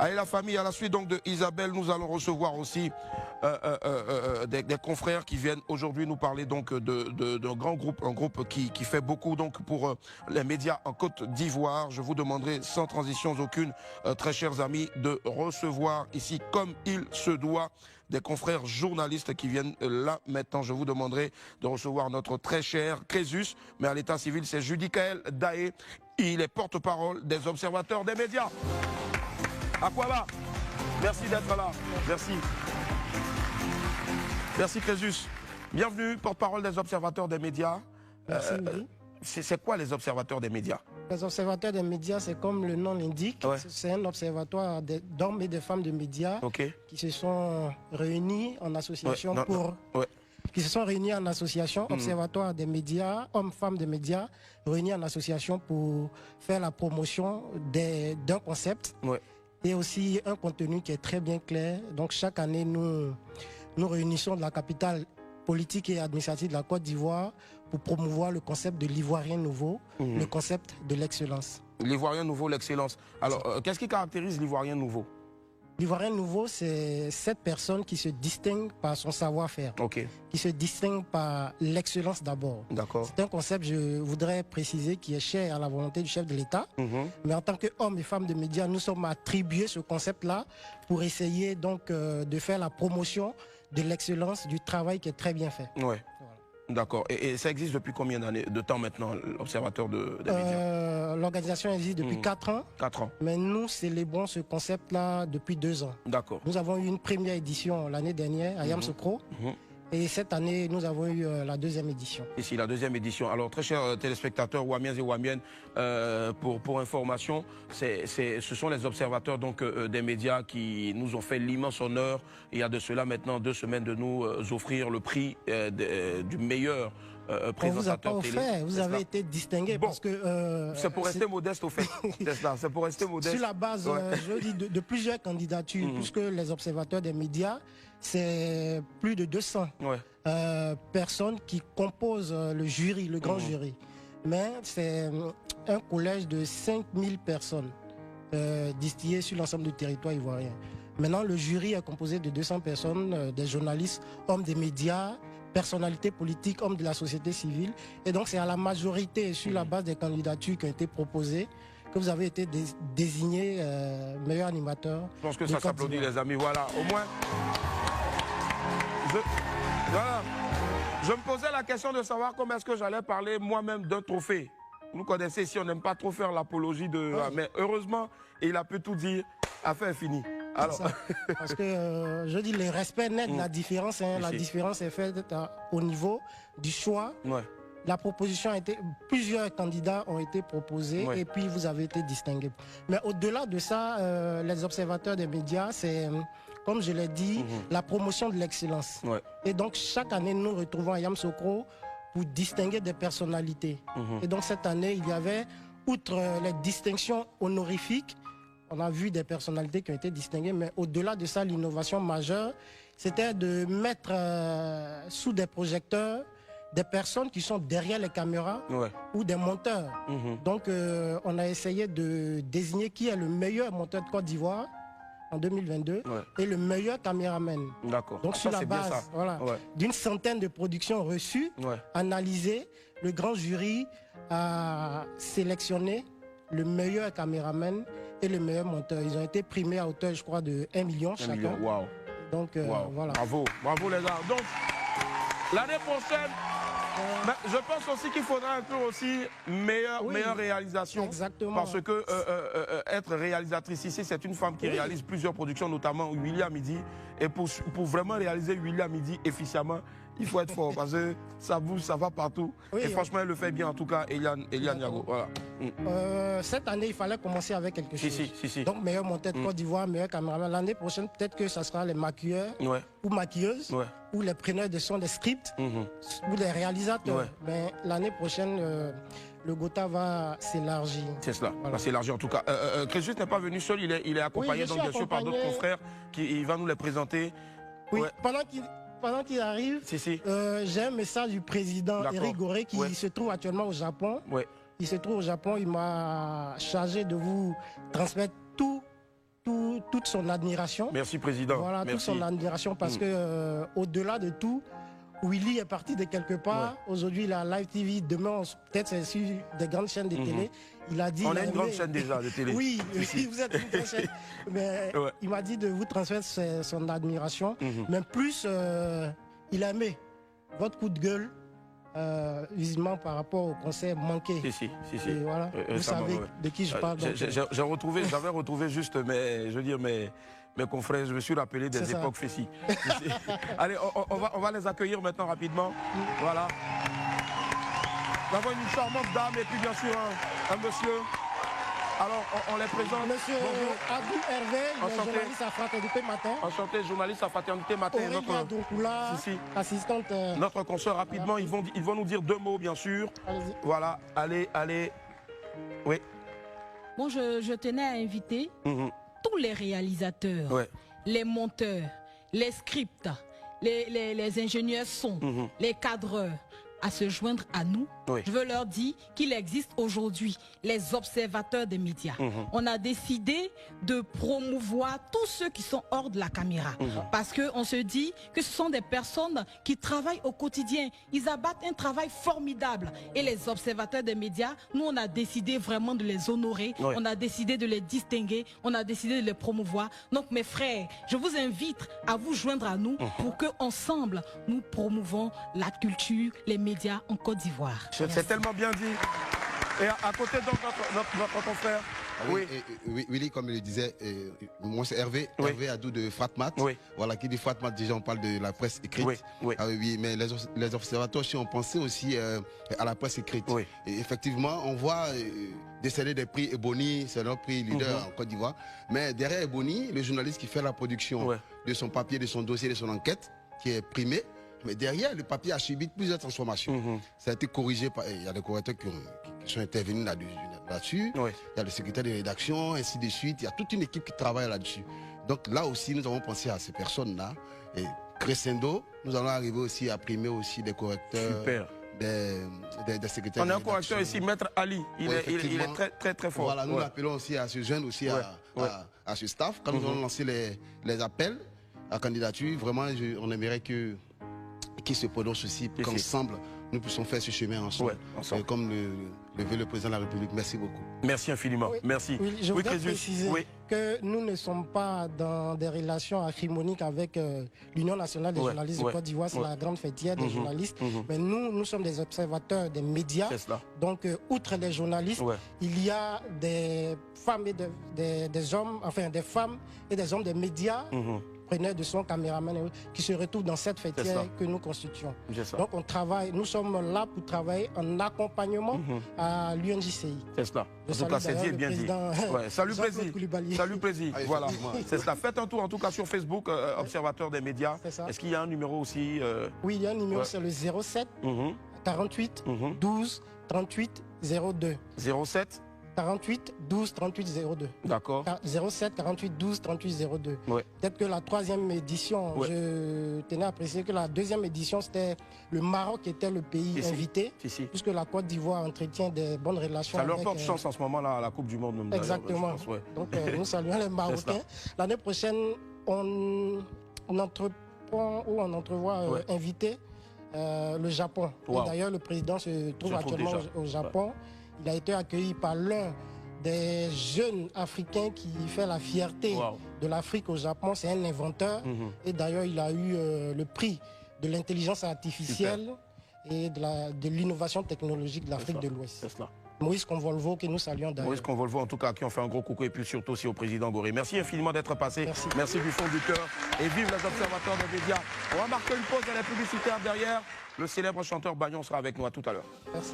Allez la famille, à la suite donc de Isabelle, nous allons recevoir aussi des confrères qui viennent aujourd'hui nous parler donc d'un grand groupe, un groupe qui fait beaucoup donc pour les médias en Côte d'Ivoire. Je vous demanderai sans transition aucune, très chers amis, de recevoir ici comme il se doit des confrères journalistes qui viennent là maintenant. Je vous demanderai de recevoir notre très cher Crésus, mais à l'état civil c'est Judicaël Daé. Il est porte-parole des observateurs des médias. Aquaba, merci d'être là. Merci. Merci Crésus. Bienvenue, porte-parole des observateurs des médias. Merci. C'est quoi les observateurs des médias? Les observateurs des médias, c'est comme le nom l'indique. Ouais. C'est un observatoire d'hommes et de femmes de médias qui se sont réunis en association qui se sont réunis en association, observatoire des médias, hommes-femmes de médias, réunis en association pour faire la promotion d'un concept. Et aussi un contenu qui est très bien clair. Donc chaque année, nous réunissons de la capitale politique et administrative de la Côte d'Ivoire pour promouvoir le concept de l'Ivoirien nouveau, le concept de l'excellence. L'Ivoirien nouveau, l'excellence. Alors, qu'est-ce qui caractérise l'Ivoirien nouveau? L'Ivoirien nouveau, c'est cette personne qui se distingue par son savoir-faire, qui se distingue par l'excellence d'abord. C'est un concept, je voudrais préciser, qui est cher à la volonté du chef de l'État. Mais en tant qu'hommes et femmes de médias, nous sommes attribués ce concept-là pour essayer donc de faire la promotion de l'excellence du travail qui est très bien fait. D'accord. Et ça existe depuis combien d'années, de temps maintenant, l'observateur des médias? L'organisation existe depuis 4 ans. 4 ans. Mais nous célébrons ce concept-là depuis 2 ans. D'accord. Nous avons eu une première édition l'année dernière à Yamoussoukro. Et cette année, nous avons eu la 2e édition. Ici, la 2e édition. Alors, très chers téléspectateurs, Ouamiens et Ouamiennes, pour information, ce sont les observateurs donc des médias qui nous ont fait l'immense honneur, il y a de cela maintenant 2 semaines, de nous offrir le prix du meilleur présentateur télé. Vous avez été distingué parce que... c'est pour rester modeste au fait. C'est pour rester modeste. Sur la base, je dis, de plusieurs candidatures, puisque les observateurs des médias, c'est plus de 200 personnes qui composent le jury, le grand jury. Mais c'est un collège de 5000 personnes distillées sur l'ensemble du territoire ivoirien. Maintenant, le jury est composé de 200 personnes, des journalistes, hommes des médias, personnalités politiques, hommes de la société civile. Et donc, c'est à la majorité, sur la base des candidatures qui ont été proposées, que vous avez été désigné meilleur animateur. Je pense que ça s'applaudit, les amis. Voilà, au moins... Je me posais la question de savoir comment est-ce que j'allais parler moi-même d'un trophée. Vous connaissez, si on n'aime pas trop faire l'apologie de... mais heureusement, il a pu tout dire, affaire est finie. Alors... Parce que, je dis, le respect net de la différence, la différence est faite au niveau du choix. La proposition a été... Plusieurs candidats ont été proposés et puis vous avez été distingués. Mais au-delà de ça, les observateurs des médias, c'est... Comme je l'ai dit, la promotion de l'excellence. Et donc, chaque année, nous nous retrouvons à Yamoussoukro pour distinguer des personnalités. Et donc, cette année, il y avait, outre les distinctions honorifiques, on a vu des personnalités qui ont été distinguées, mais au-delà de ça, l'innovation majeure, c'était de mettre sous des projecteurs des personnes qui sont derrière les caméras ou des monteurs. Donc, on a essayé de désigner qui est le meilleur monteur de Côte d'Ivoire en 2022 et le meilleur caméraman. Donc sur la base d'une centaine de productions reçues, analysées, le grand jury a sélectionné le meilleur caméraman et le meilleur monteur. Ils ont été primés à hauteur, je crois, de 1 million chacun. Donc voilà. Bravo, bravo les gars. Donc l'année prochaine, je pense aussi qu'il faudra inclure aussi meilleure réalisation. Exactement. Parce que être réalisatrice ici, c'est une femme qui réalise plusieurs productions, notamment William Midi. Et pour vraiment réaliser William Midi efficacement, il faut être fort parce que ça bouge, ça va partout. Et franchement, elle le fait bien en tout cas, Eliane Niago. Voilà. Cette année, il fallait commencer avec quelque chose. Donc meilleur monteur de Côte d'Ivoire, meilleur caméraman. L'année prochaine, peut-être que ça sera les maquilleurs ou maquilleuses ou les preneurs de son des scripts ou les réalisateurs. Mais l'année prochaine, le Gotha va s'élargir. C'est cela, va s'élargir en tout cas. Crésus n'est pas venu seul, il est accompagné donc bien sûr par d'autres confrères il va nous les présenter. Pendant qu'il arrive, j'ai un message du président Éric Gorée qui se trouve actuellement au Japon. Il se trouve au Japon, il m'a chargé de vous transmettre toutes toute son admiration. Merci, Président. Voilà, toute son admiration parce que au-delà de tout, Willy est parti de quelque part. Aujourd'hui, il a Live TV. Demain, peut-être c'est sur des grandes chaînes de télé. Il a dit... On a une grande chaîne déjà de télé. Oui, vous êtes une grande chaîne. Mais il m'a dit de vous transmettre son admiration. Mais plus, il a aimé votre coup de gueule. Visiblement par rapport au concert manqué. Et voilà, vous savez de qui je parle. J'avais retrouvé juste mes confrères, je me suis rappelé des époques Fessi. Allez, on va les accueillir maintenant rapidement. Voilà. Nous avons une charmante dame et puis bien sûr un monsieur. Alors, on les présente. Monsieur Abdou Hervé, journaliste à Fraternité Matin. Enchanté, journaliste à Fraternité Matin. Assistante. Notre consoeur, rapidement, ils vont nous dire 2 mots, bien sûr. Voilà, allez. Oui. Bon, je tenais à inviter tous les réalisateurs, les monteurs, les scripts, les ingénieurs son, les cadreurs, à se joindre à nous. Je veux leur dire qu'il existe aujourd'hui les observateurs des médias. On a décidé de promouvoir tous ceux qui sont hors de la caméra. Parce qu'on se dit que ce sont des personnes qui travaillent au quotidien. Ils abattent un travail formidable. Et les observateurs des médias, nous on a décidé vraiment de les honorer. On a décidé de les distinguer. On a décidé de les promouvoir. Donc mes frères, je vous invite à vous joindre à nous pour qu'ensemble nous promouvons la culture, les médias en Côte d'Ivoire. C'est tellement bien dit. Et à côté de notre confrère. Oui, Willy, comme il le disait, moi c'est Hervé, Hervé Adou de Fatmat. Voilà, qui dit Fatmat, déjà on parle de la presse écrite. Oui, mais les observateurs, si on pensait aussi à la presse écrite. Et effectivement, on voit décerner des prix Ebony, c'est notre prix leader en Côte d'Ivoire. Mais derrière Ebony, le journaliste qui fait la production de son papier, de son dossier, de son enquête, qui est primé. Mais derrière, le papier a subi plusieurs transformations. Ça a été corrigé par... Il y a des correcteurs qui sont intervenus là-dessus. Il y a le secrétaire de rédaction, ainsi de suite. Il y a toute une équipe qui travaille là-dessus. Donc là aussi, nous avons pensé à ces personnes-là. Et crescendo, nous allons arriver aussi à primer aussi des correcteurs. Super. Des secrétaires. On a un correcteur ici, Maître Ali. Il est très, très, très fort. Voilà, nous l'appelons aussi à se joindre aussi à ce staff. Quand nous allons lancer les appels à candidature, vraiment, on aimerait qui se prononce aussi, qu'ensemble, nous puissions faire ce chemin ensemble. Comme le veut le président de la République. Merci beaucoup. Merci infiniment. Merci. Je voudrais préciser que nous ne sommes pas dans des relations acrimoniques avec l'Union nationale des journalistes de Côte d'Ivoire. C'est la grande fêtière des journalistes. Mais nous sommes des observateurs des médias. Donc, outre les journalistes, il y a des femmes et des hommes, enfin des femmes et des hommes des médias. De son caméraman qui se retrouve dans cette fêtière que nous constituons. Donc on travaille, nous sommes là pour travailler en accompagnement à l'UNJCI. C'est cela. En tout cas, c'est bien dit. Salut Président. Salut Président. Voilà. C'est cela. Faites un tour en tout cas sur Facebook, Observateur des médias. Est-ce qu'il y a un numéro aussi Oui, il y a un numéro, c'est le 07 48 12 38 02. 07 48 12 38 02. D'accord. 07 48 12 38 02. Peut-être que la 3e édition, je tenais à préciser que la 2e édition, c'était le Maroc qui était le pays invité, puisque la Côte d'Ivoire entretient des bonnes relations. Ça leur porte chance en ce moment-là à la Coupe du Monde. Exactement. Donc nous saluons les Marocains. L'année prochaine, on entreprend ou on entrevoit inviter le Japon. D'ailleurs, le président se trouve actuellement au Japon. Il a été accueilli par l'un des jeunes Africains qui fait la fierté de l'Afrique au Japon. C'est un inventeur. Et d'ailleurs, il a eu le prix de l'intelligence artificielle et de l'innovation technologique de l'Afrique de l'Ouest. Moïse Convolvo, que nous saluons d'ailleurs. Moïse Convolvo, en tout cas, qui ont fait un gros coucou et puis surtout aussi au président Gorée. Merci infiniment d'être passé. Merci du fond du cœur. Et vive les observateurs des médias. On va marquer une pause dans les publicitaires derrière. Le célèbre chanteur Bagnon sera avec nous à tout à l'heure. Merci.